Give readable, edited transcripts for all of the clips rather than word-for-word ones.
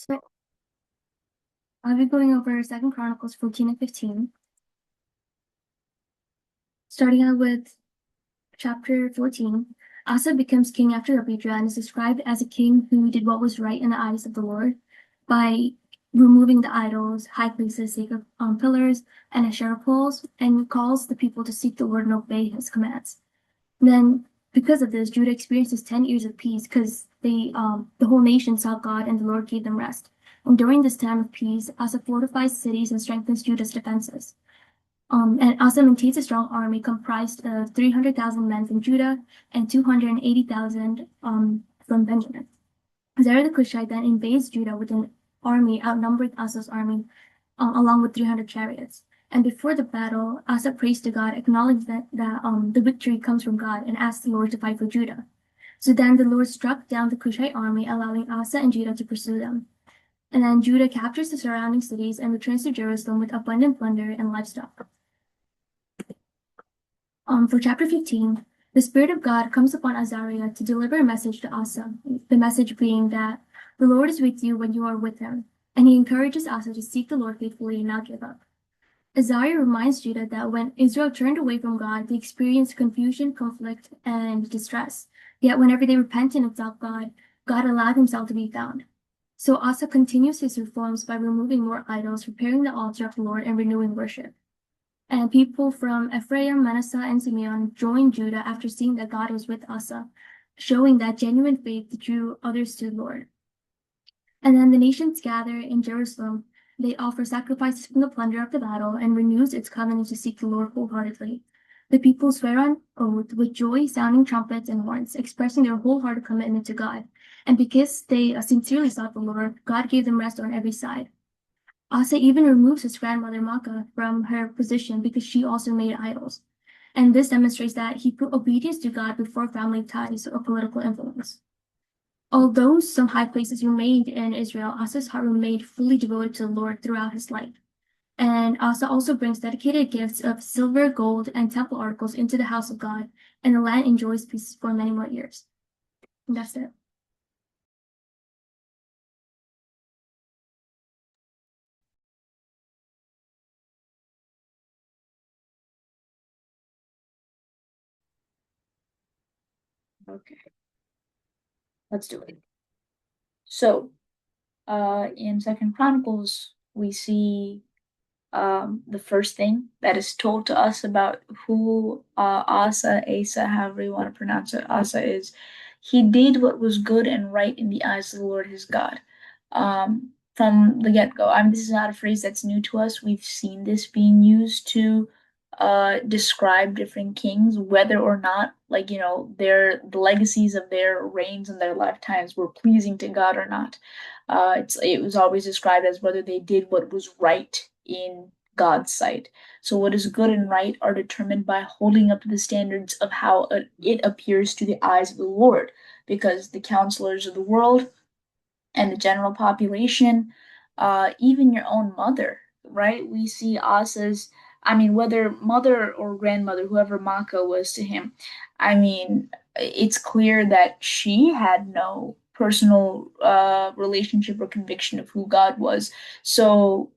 So I'll be going over Second Chronicles 14 and 15, starting out with chapter 14. Asa becomes king after Abijah and is described as a king who did what was right in the eyes of the Lord by removing the idols, high places, sacred pillars, and Asherah poles, and calls the people to seek the Lord and obey his commands. Then, because of this, Judah experiences 10 years of peace because the whole nation sought God and the Lord gave them rest. And during this time of peace, Asa fortifies cities and strengthens Judah's defenses. And Asa maintains a strong army comprised of 300,000 men from Judah and 280,000 from Benjamin. Zerah the Cushite then invades Judah with an army outnumbered Asa's army, along with 300 chariots. And before the battle, Asa prays to God, acknowledging that the victory comes from God, and asks the Lord to fight for Judah. So then the Lord struck down the Cushite army, allowing Asa and Judah to pursue them. And then Judah captures the surrounding cities and returns to Jerusalem with abundant plunder and livestock. For chapter 15, the Spirit of God comes upon Azariah to deliver a message to Asa, the message being that the Lord is with you when you are with him, and he encourages Asa to seek the Lord faithfully and not give up. Azariah reminds Judah that when Israel turned away from God, they experienced confusion, conflict, and distress. Yet whenever they repented and sought God, God allowed himself to be found. So Asa continues his reforms by removing more idols, repairing the altar of the Lord, and renewing worship. And people from Ephraim, Manasseh, and Simeon joined Judah after seeing that God was with Asa, showing that genuine faith drew others to the Lord. And then the nations gather in Jerusalem. They offer sacrifices from the plunder of the battle and renews its covenant to seek the Lord wholeheartedly. The people swear on oath with joy, sounding trumpets and horns, expressing their wholehearted commitment to God. And because they sincerely sought the Lord, God gave them rest on every side. Asa even removes his grandmother Maacah from her position because she also made idols. And this demonstrates that he put obedience to God before family ties or political influence. Although some high places remained in Israel, Asa's heart remained fully devoted to the Lord throughout his life. And Asa also brings dedicated gifts of silver, gold, and temple articles into the house of God, and the land enjoys peace for many more years. And that's it. Okay, let's do it. So, in Second Chronicles, we see the first thing that is told to us about who Asa, however you want to pronounce it, Asa is. He did what was good and right in the eyes of the Lord his God. From the get-go. I mean, this is not a phrase that's new to us. We've seen this being used to describe different kings, whether or not, like, the legacies of their reigns and their lifetimes were pleasing to God or not. It was always described as whether they did what was right in God's sight. So what is good and right are determined by holding up to the standards of how it appears to the eyes of the Lord, because the counselors of the world and the general population, even your own mother, right? We see us as, I mean, whether mother or grandmother, whoever Maka was to him, I mean, it's clear that she had no personal relationship or conviction of who God was. So,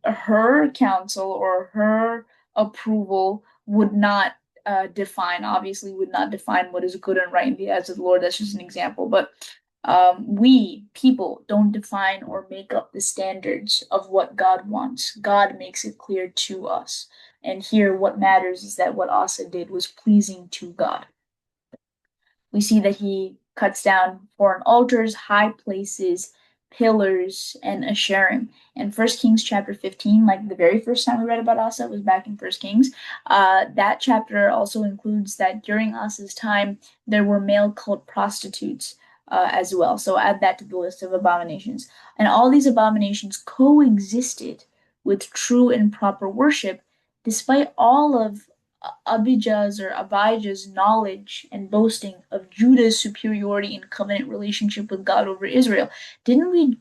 her counsel or her approval would not obviously, would not define what is good and right in the eyes of the Lord. That's just an example. But we people don't define or make up the standards of what God wants. God makes it clear to us. And here, what matters is that what Asa did was pleasing to God. We see that he cuts down foreign altars, high places, pillars, and Asherim. In First Kings chapter 15, like the very first time we read about Asa was back in First Kings, that chapter also includes that during Asa's time, there were male cult prostitutes as well. So add that to the list of abominations. And all these abominations coexisted with true and proper worship, despite all of Abijah's knowledge and boasting of Judah's superiority in covenant relationship with God over Israel. Didn't we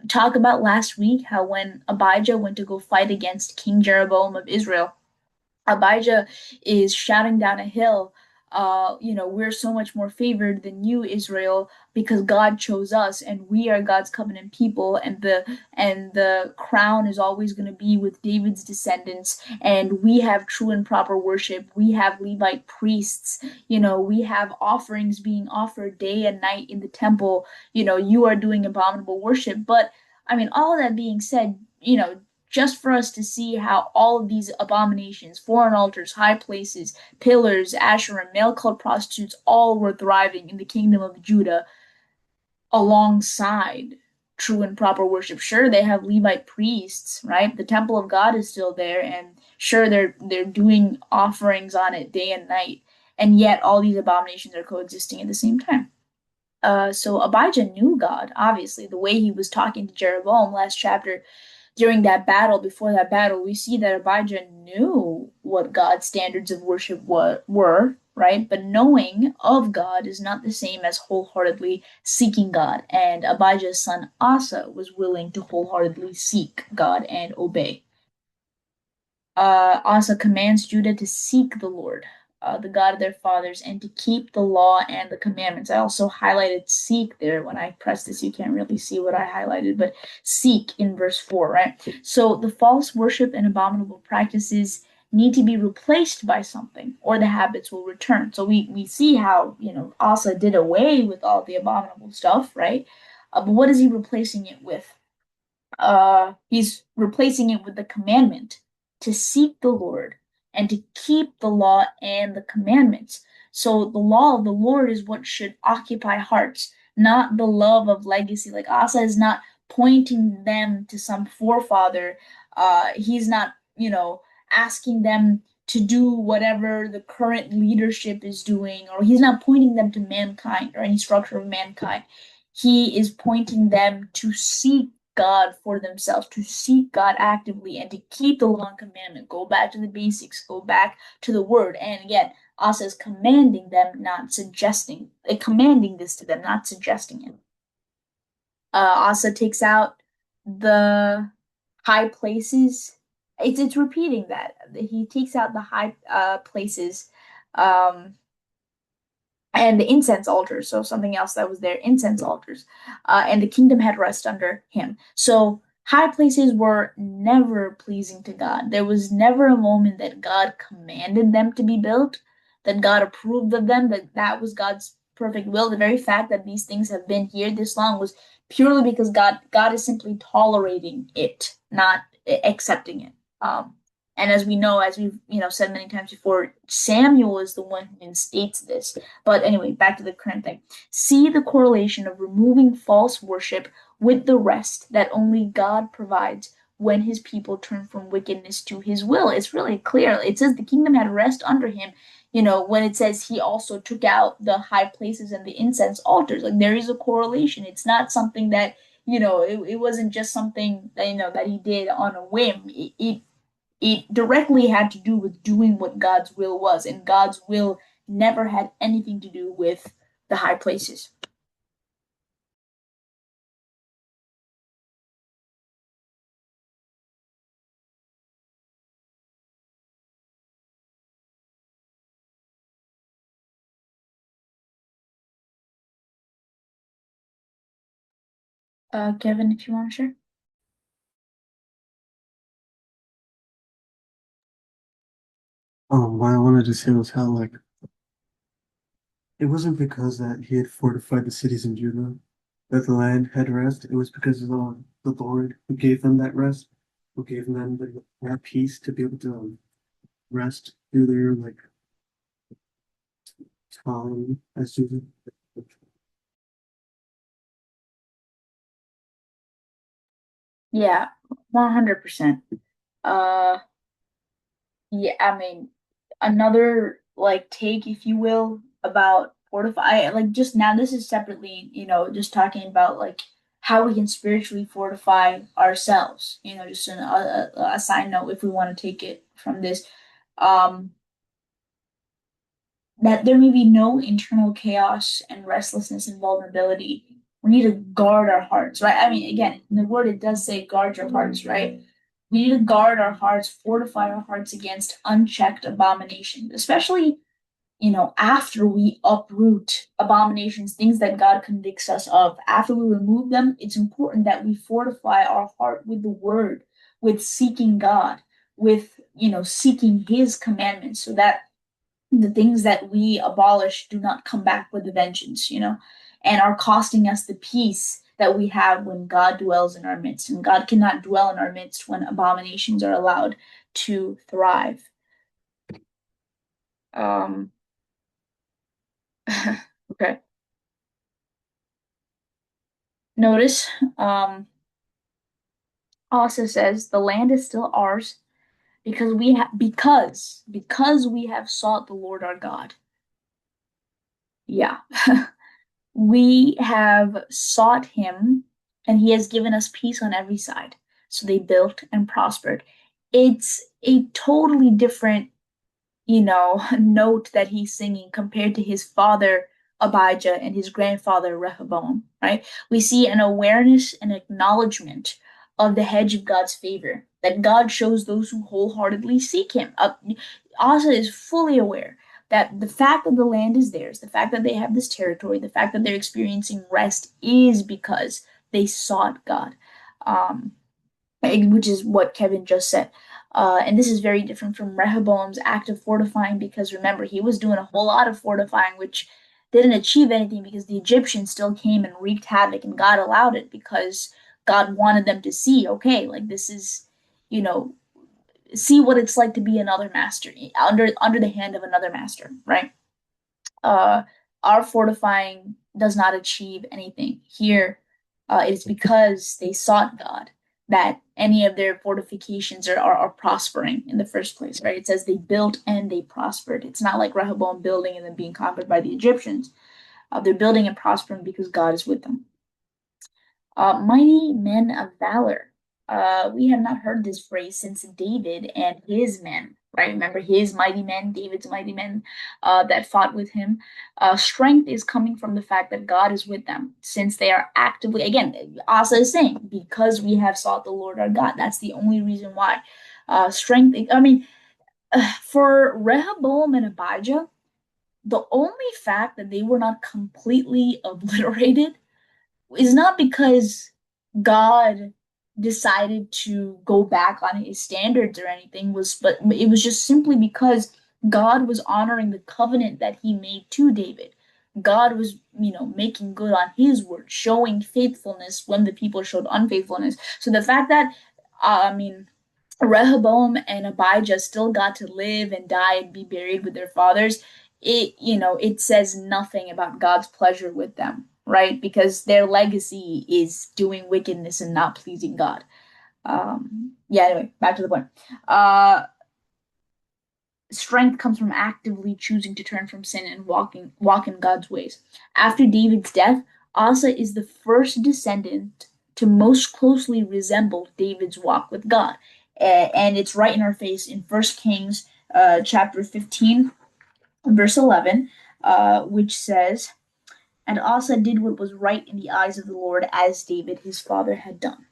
talk about last week how when Abijah went to go fight against King Jeroboam of Israel, Abijah is shouting down a hill we're so much more favored than you, Israel, because God chose us and we are God's covenant people, and the crown is always going to be with David's descendants, and we have true and proper worship. We have Levite priests, we have offerings being offered day and night in the temple. You are doing abominable worship. But I mean, all of that being said, just for us to see how all of these abominations, foreign altars, high places, pillars, Asherah, male cult prostitutes, all were thriving in the kingdom of Judah alongside true and proper worship. Sure, they have Levite priests, right? The temple of God is still there, and sure, they're doing offerings on it day and night, and yet all these abominations are coexisting at the same time. So Abijah knew God, obviously, the way he was talking to Jeroboam last chapter during that battle, before that battle, we see that Abijah knew what God's standards of worship were, right? But knowing of God is not the same as wholeheartedly seeking God. And Abijah's son Asa was willing to wholeheartedly seek God and obey. Asa commands Judah to seek the Lord, the God of their fathers, and to keep the law and the commandments. I also highlighted seek there. When I press this, you can't really see what I highlighted, but seek in verse 4, right? So the false worship and abominable practices need to be replaced by something, or the habits will return. So we see how, Asa did away with all the abominable stuff, right? But what is he replacing it with? He's replacing it with the commandment to seek the Lord and to keep the law and the commandments. So the law of the Lord is what should occupy hearts, not the love of legacy. Like Asa is not pointing them to some forefather. He's not, asking them to do whatever the current leadership is doing, or he's not pointing them to mankind or any structure of mankind. He is pointing them to seek God for themselves, to seek God actively, and to keep the law and commandment. Go back to the basics, go back to the word. And again, Asa is commanding them, not suggesting, commanding this to them, not suggesting it. Asa takes out the high places. It's repeating that. He takes out the high places. Um, and the incense altars. So something else that was there, incense altars, and the kingdom had rest under him. So high places were never pleasing to God. There was never a moment that God commanded them to be built, that God approved of them, that that was God's perfect will. The very fact that these things have been here this long was purely because God is simply tolerating it, not accepting it. And as we know, as we've said many times before, Samuel is the one who instates this. But anyway, back to the current thing. See the correlation of removing false worship with the rest that only God provides when his people turn from wickedness to his will. It's really clear. It says the kingdom had rest under him. When it says he also took out the high places and the incense altars, like there is a correlation. It's not something that, it wasn't just something that, that he did on a whim. It directly had to do with doing what God's will was, and God's will never had anything to do with the high places. Kevin, if you want to share. What I wanted to say was how like it wasn't because that he had fortified the cities in Judah that the land had rest. It was because of the Lord who gave them that rest, who gave them that peace to be able to rest through their like time as Judah. Yeah, 100%. Uh, yeah, I mean, another like take, if you will, about fortify. Like just now, this is separately, just talking about like how we can spiritually fortify ourselves. Just a side note, if we want to take it from this. Um, that there may be no internal chaos and restlessness and vulnerability. We need to guard our hearts, right? I mean, again, in the word it does say guard your hearts, right? We need to guard our hearts, fortify our hearts against unchecked abomination, especially, after we uproot abominations, things that God convicts us of, after we remove them, it's important that we fortify our heart with the word, with seeking God, with, seeking his commandments so that the things that we abolish do not come back with a vengeance, and are costing us the peace that we have when God dwells in our midst. And God cannot dwell in our midst when abominations are allowed to thrive. Um, okay. Notice, also says the land is still ours because we have sought the Lord our God. Yeah. We have sought him and he has given us peace on every side. So they built and prospered. It's a totally different, note that he's singing compared to his father Abijah and his grandfather Rehoboam, right? We see an awareness and acknowledgement of the hedge of God's favor that God shows those who wholeheartedly seek him. Asa is fully aware that the fact that the land is theirs, the fact that they have this territory, the fact that they're experiencing rest is because they sought God. Um, which is what Kevin just said. And this is very different from Rehoboam's act of fortifying because remember, he was doing a whole lot of fortifying, which didn't achieve anything because the Egyptians still came and wreaked havoc, and God allowed it because God wanted them to see, okay, like this is, you know, see what it's like to be another master under the hand of another master, right? uh, our fortifying does not achieve anything. Here, it is because they sought God that any of their fortifications are prospering in the first place, right? It says they built and they prospered. It's not like Rehoboam building and then being conquered by the Egyptians. They're building and prospering because God is with them. Mighty men of valor. We have not heard this phrase since David and his men, right? Remember his mighty men, David's mighty men that fought with him. Strength is coming from the fact that God is with them, since they are actively, again, Asa is saying, because we have sought the Lord our God. That's the only reason why. Strength, I mean, for Rehoboam and Abijah, the only fact that they were not completely obliterated is not because God decided to go back on his standards or anything but it was just simply because God was honoring the covenant that he made to David. God was, making good on his word, showing faithfulness when the people showed unfaithfulness. So the fact that Rehoboam and Abijah still got to live and die and be buried with their fathers, it says nothing about God's pleasure with them, right? Because their legacy is doing wickedness and not pleasing God. Yeah, anyway, back to the point. Strength comes from actively choosing to turn from sin and walk in God's ways. After David's death, Asa is the first descendant to most closely resemble David's walk with God. And it's right in our face in 1 Kings chapter 15, verse 11, which says, "And Asa did what was right in the eyes of the Lord, as David his father had done."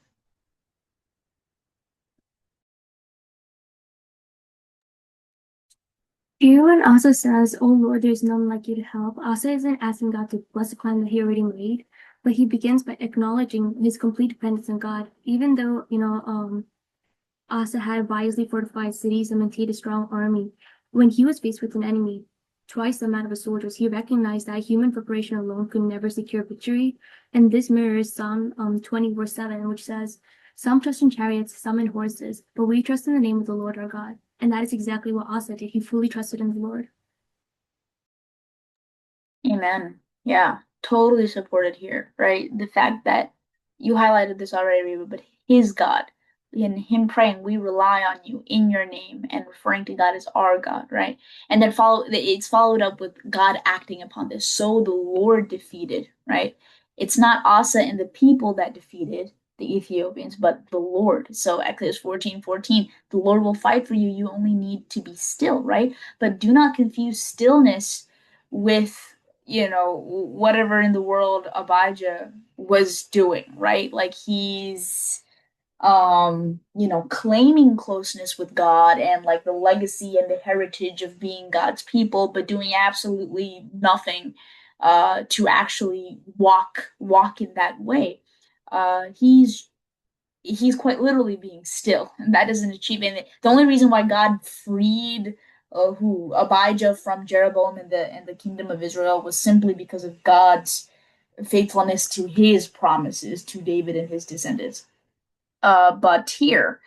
Here when Asa says, "Oh Lord, there is none like you to help," Asa isn't asking God to bless the clan that he already made, but he begins by acknowledging his complete dependence on God. Even though, Asa had wisely fortified cities and maintained a strong army, when he was faced with an enemy twice the amount of his soldiers, he recognized that human preparation alone could never secure victory. And this mirrors Psalm 20 verse 7, which says, "Some trust in chariots, some in horses, but we trust in the name of the Lord our God." And that is exactly what Asa did. He fully trusted in the Lord. Amen. Yeah, totally supported here, right? The fact that you highlighted this already, Reba, but his God, in him praying, "We rely on you in your name," and referring to God as our God, right? And then it's followed up with God acting upon this. So the Lord defeated, right? It's not Asa and the people that defeated the Ethiopians, but the Lord. So Exodus 14:14, the Lord will fight for you. You only need to be still, right? But do not confuse stillness with whatever in the world Abijah was doing, right? Like he's claiming closeness with God and like the legacy and the heritage of being God's people, but doing absolutely nothing to actually walk in that way. He's quite literally being still, and that is an achievement. The only reason why God freed who Abijah from Jeroboam and the kingdom of Israel was simply because of God's faithfulness to his promises to David and his descendants. But here,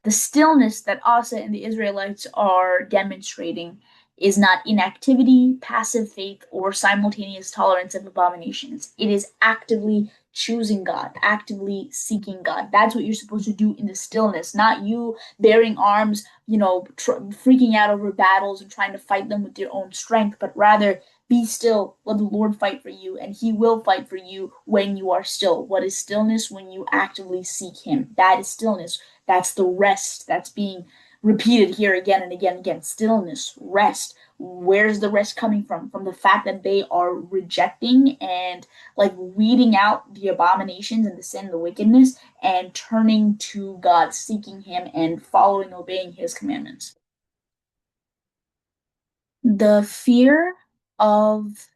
the stillness that Asa and the Israelites are demonstrating is not inactivity, passive faith, or simultaneous tolerance of abominations. It is actively choosing God, actively seeking God. That's what you're supposed to do in the stillness, not you bearing arms, freaking out over battles and trying to fight them with your own strength, but rather be still, let the Lord fight for you, and He will fight for you when you are still. What is stillness? When you actively seek Him. That is stillness. That's the rest that's being repeated here again and again and again. Stillness, rest. Where's the rest coming from? From the fact that they are rejecting and like weeding out the abominations and the sin and the wickedness and turning to God, seeking Him and following, obeying His commandments. The fear of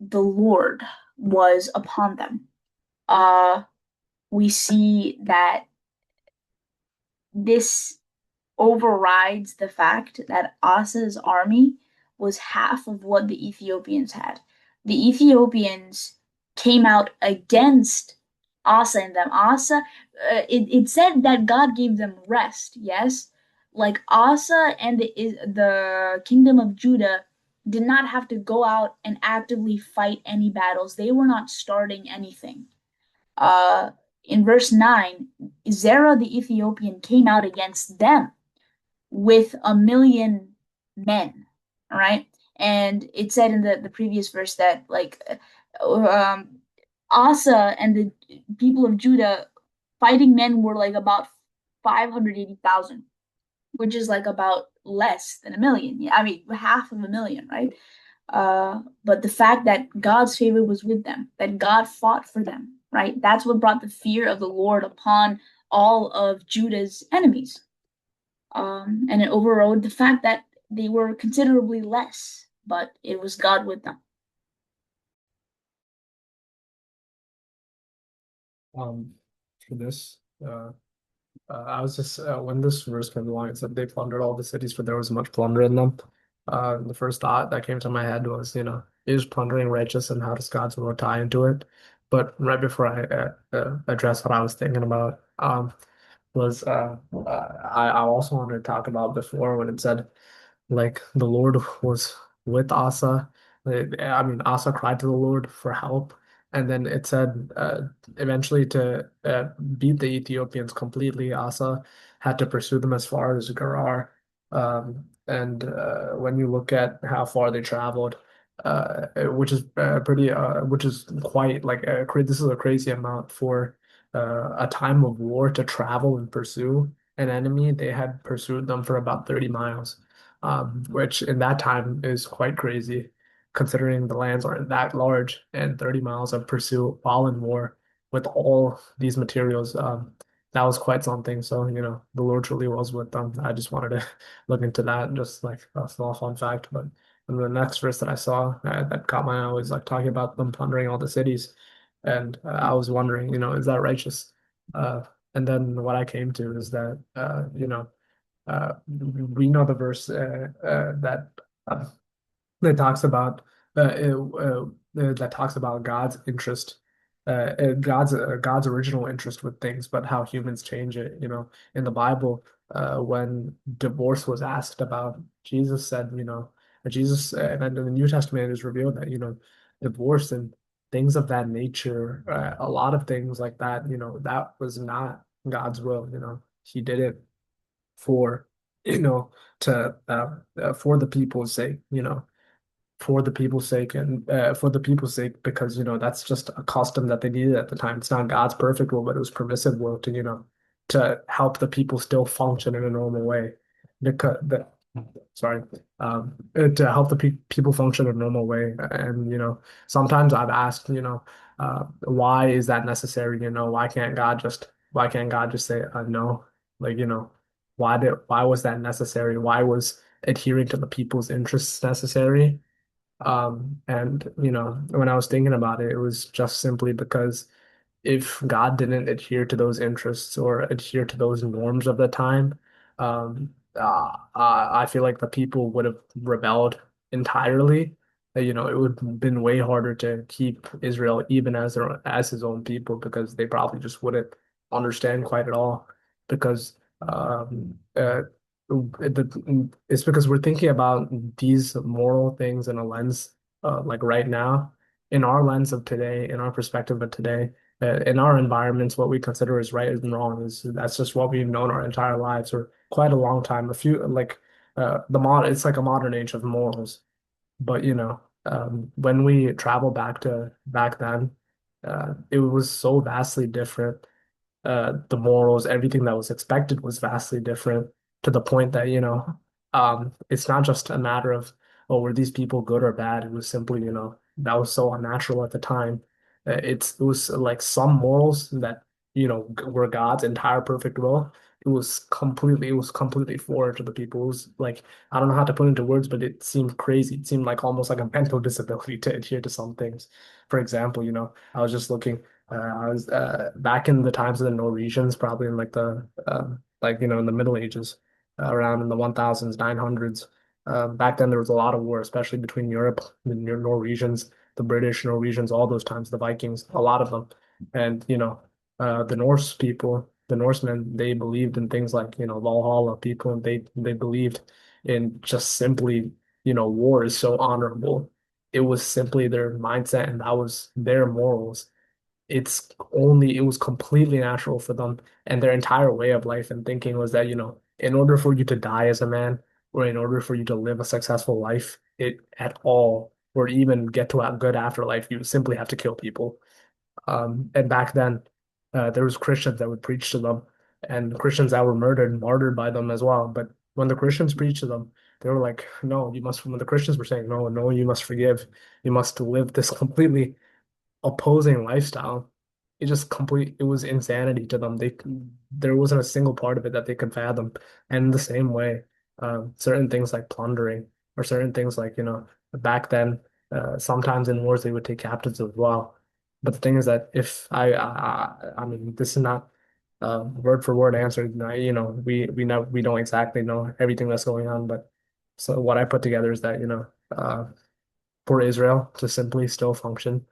the Lord was upon them. Uh, we see that this overrides the fact that Asa's army was half of what the Ethiopians had. The Ethiopians came out against Asa and them. It said that God gave them rest, yes? Like Asa and the kingdom of Judah did not have to go out and actively fight any battles. They were not starting anything. Uh, in verse 9, Zerah the Ethiopian came out against them with 1,000,000 men. All right. And it said in the previous verse that um, Asa and the people of Judah fighting men were like about 580,000, which is like about less than 1,000,000. Yeah, I mean, half of 1,000,000, right? But the fact that God's favor was with them, that God fought for them, right? That's what brought the fear of the Lord upon all of Judah's enemies. And it overrode the fact that they were considerably less, but it was God with them. Um, for this, I was just when this verse came along, it said they plundered all the cities, for there was much plunder in them. The first thought that came to my head was, is plundering righteous, and how does God's will tie into it? But right before I address what I was thinking about, was I also wanted to talk about before when it said like the Lord was with Asa. I mean, Asa cried to the Lord for help, and then it said eventually to beat the Ethiopians completely, Asa had to pursue them as far as Gerar. And when you look at how far they traveled, which is which is quite like this is a crazy amount for a time of war to travel and pursue an enemy. They had pursued them for about 30 miles, which in that time is quite crazy, considering the lands aren't that large and 30 miles of pursuit while in war with all these materials. That was quite something. So, the Lord truly was with them. I just wanted to look into that, just like a small fun fact. But the next verse that I saw that caught my eye was like talking about them plundering all the cities. And I was wondering, is that righteous? And then what I came to is that, we know the verse uh, that talks about that talks about God's interest, God's original interest with things, but how humans change it. In the Bible, when divorce was asked about, Jesus said, Jesus, and then in the New Testament it is revealed that divorce and things of that nature, a lot of things like that, that was not God's will. He did it for you know to for the people's sake, for the people's sake, and for the people's sake, because that's just a custom that they needed at the time. It's not God's perfect will, but it was permissive will to to help the people still function in a normal way, because the sorry to help the people function in a normal way. And sometimes I've asked, why is that necessary? Why can't God just Why can't God just say no? Like, why was that necessary? Why was adhering to the people's interests necessary? And when I was thinking about it, it was just simply because if God didn't adhere to those interests or adhere to those norms of the time, I feel like the people would have rebelled entirely. It would have been way harder to keep Israel even as his own people because they probably just wouldn't understand quite at all. Because it's because we're thinking about these moral things in a lens like right now, in our lens of today, in our perspective of today in our environments, what we consider is right and wrong is that's just what we've known our entire lives or quite a long time. A few like it's like a modern age of morals. But when we travel back then, it was so vastly different. The morals, everything that was expected was vastly different to the point that, it's not just a matter of, oh, were these people good or bad? It was simply, that was so unnatural at the time. It was like some morals that, were God's entire perfect will. It was completely foreign to the people. It was like, I don't know how to put it into words, but it seemed crazy. It seemed like almost like a mental disability to adhere to some things. For example, I was just looking I was back in the times of the Norwegians, probably in like in the Middle Ages, around in the 1000s, 900s. Back then, there was a lot of war, especially between Europe, the Norwegians, the British, Norwegians, all those times, the Vikings, a lot of them. And, the Norse people, the Norsemen, they believed in things like, Valhalla people, and they believed in just simply, war is so honorable. It was simply their mindset, and that was their morals. It was completely natural for them, and their entire way of life and thinking was that, in order for you to die as a man, or in order for you to live a successful life it at all, or even get to a good afterlife, you simply have to kill people. And back then, there was Christians that would preach to them, and Christians that were murdered and martyred by them as well. But when the Christians preached to them, they were like, no, you must, when the Christians were saying, no, no, you must forgive, you must live this completely opposing lifestyle. It was insanity to them. There wasn't a single part of it that they could fathom. And in the same way, certain things like plundering or certain things like, back then, sometimes in wars they would take captives as well. But the thing is that if I mean, this is not word for word answer. We don't exactly know everything that's going on, but so what I put together is that, for Israel to simply still function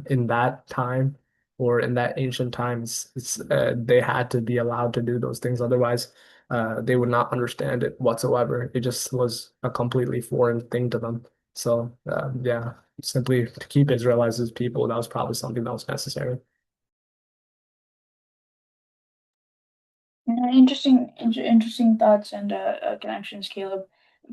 in that time or in that ancient times, they had to be allowed to do those things. Otherwise, they would not understand it whatsoever. It just was a completely foreign thing to them. So, yeah, simply to keep Israel as his people, that was probably something that was necessary. Yeah, interesting thoughts and connections, Caleb.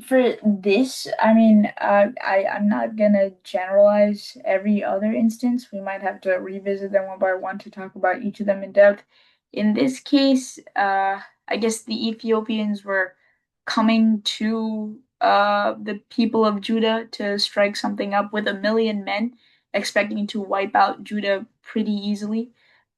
For this, I mean, I'm not gonna generalize every other instance. We might have to revisit them one by one to talk about each of them in depth. In this case, I guess the Ethiopians were coming to the people of Judah to strike something up with 1 million men, expecting to wipe out Judah pretty easily.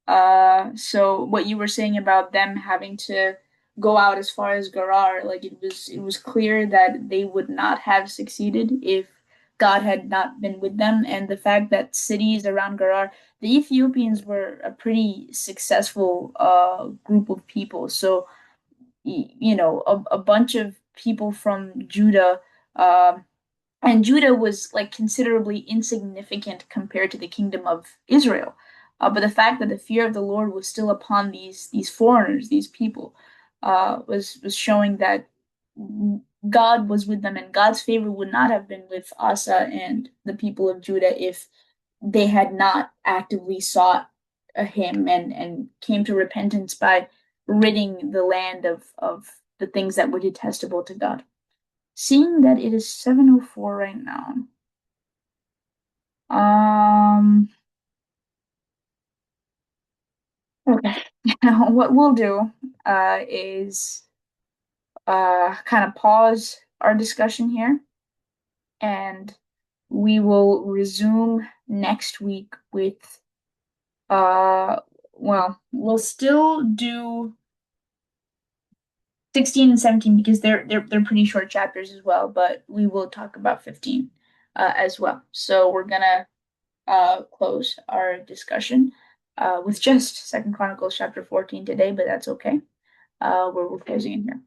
So what you were saying about them having to go out as far as Gerar, like it was clear that they would not have succeeded if God had not been with them, and the fact that cities around Gerar, the Ethiopians were a pretty successful group of people. So a bunch of people from Judah. And Judah was like considerably insignificant compared to the kingdom of Israel. But the fact that the fear of the Lord was still upon these foreigners, these people, was showing that God was with them, and God's favor would not have been with Asa and the people of Judah if they had not actively sought him and came to repentance by ridding the land of the things that were detestable to God. Seeing that it is 7:04 right now. Um, okay. What we'll do is kind of pause our discussion here, and we will resume next week with uh well, we'll still do 16 and 17 because they're pretty short chapters as well, but we will talk about 15 as well. So we're gonna close our discussion with just Second Chronicles chapter 14 today, but that's okay. We're closing in here.